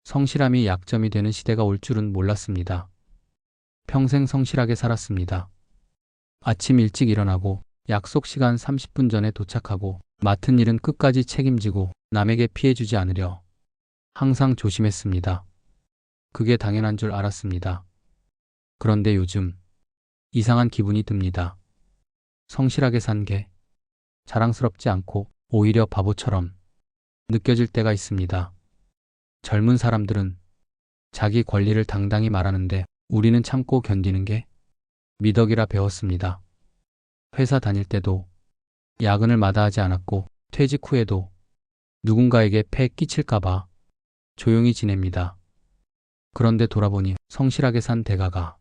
성실함이 약점이 되는 시대가 올 줄은 몰랐습니다. 평생 성실하게 살았습니다. 아침 일찍 일어나고 약속 시간 30분 전에 도착하고 맡은 일은 끝까지 책임지고 남에게 피해주지 않으려 항상 조심했습니다. 그게 당연한 줄 알았습니다. 그런데 요즘 이상한 기분이 듭니다. 성실하게 산 게 자랑스럽지 않고 오히려 바보처럼 느껴질 때가 있습니다. 젊은 사람들은 자기 권리를 당당히 말하는데 우리는 참고 견디는 게 미덕이라 배웠습니다. 회사 다닐 때도 야근을 마다하지 않았고 퇴직 후에도 누군가에게 폐 끼칠까봐 조용히 지냅니다. 그런데 돌아보니 성실하게 산 대가가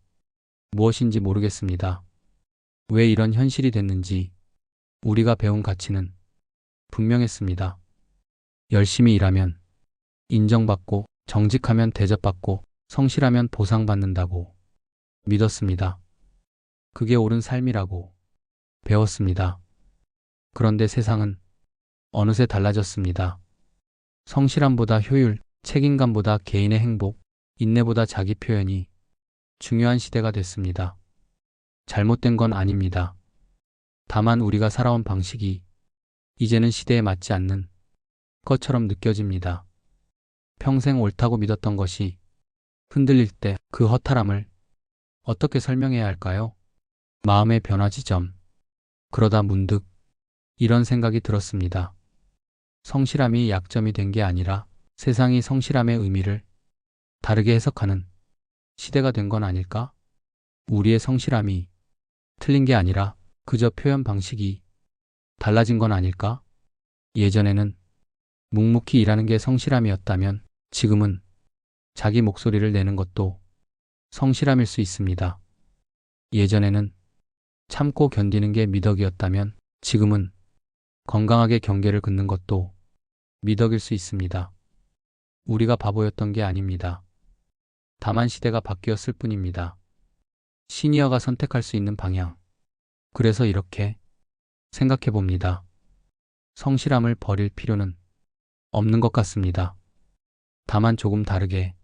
무엇인지 모르겠습니다. 왜 이런 현실이 됐는지 우리가 배운 가치는 분명했습니다. 열심히 일하면 인정받고 정직하면 대접받고 성실하면 보상받는다고 믿었습니다. 그게 옳은 삶이라고 배웠습니다. 그런데 세상은 어느새 달라졌습니다. 성실함보다 효율, 책임감보다 개인의 행복, 인내보다 자기 표현이 중요한 시대가 됐습니다. 잘못된 건 아닙니다. 다만 우리가 살아온 방식이 이제는 시대에 맞지 않는 것처럼 느껴집니다. 평생 옳다고 믿었던 것이 흔들릴 때 그 허탈함을 어떻게 설명해야 할까요? 마음의 변화 지점. 그러다 문득 이런 생각이 들었습니다. 성실함이 약점이 된 게 아니라 세상이 성실함의 의미를 다르게 해석하는 시대가 된 건 아닐까? 우리의 성실함이 틀린 게 아니라 그저 표현 방식이 달라진 건 아닐까? 예전에는 묵묵히 일하는 게 성실함이었다면 지금은 자기 목소리를 내는 것도 성실함일 수 있습니다. 예전에는 참고 견디는 게 미덕이었다면 지금은 건강하게 경계를 긋는 것도 미덕일 수 있습니다. 우리가 바보였던 게 아닙니다. 다만 시대가 바뀌었을 뿐입니다. 시니어가 선택할 수 있는 방향. 그래서 이렇게 생각해 봅니다. 성실함을 버릴 필요는 없는 것 같습니다. 다만 조금 다르게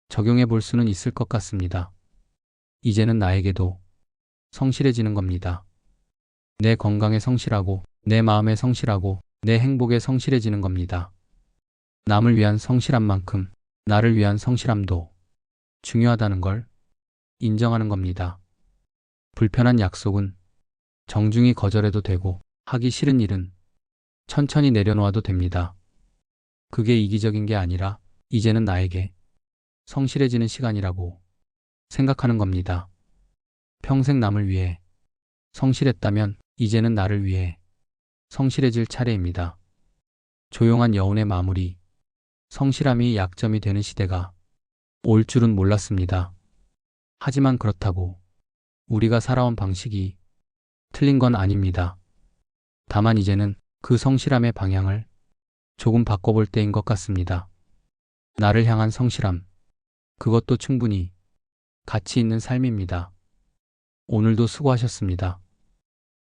적용해 볼 수는 있을 것 같습니다. 이제는 나에게도 성실해지는 겁니다. 내 건강에 성실하고 내 마음에 성실하고 내 행복에 성실해지는 겁니다. 남을 위한 성실한 만큼 나를 위한 성실함도 중요하다는 걸 인정하는 겁니다. 불편한 약속은 정중히 거절해도 되고 하기 싫은 일은 천천히 내려놓아도 됩니다. 그게 이기적인 게 아니라 이제는 나에게 성실해지는 시간이라고 생각하는 겁니다. 평생 남을 위해 성실했다면 이제는 나를 위해 성실해질 차례입니다. 조용한 여운의 마무리. 성실함이 약점이 되는 시대가 올 줄은 몰랐습니다. 하지만 그렇다고 우리가 살아온 방식이 틀린 건 아닙니다. 다만 이제는 그 성실함의 방향을 조금 바꿔볼 때인 것 같습니다. 나를 향한 성실함. 그것도 충분히 가치 있는 삶입니다. 오늘도 수고하셨습니다.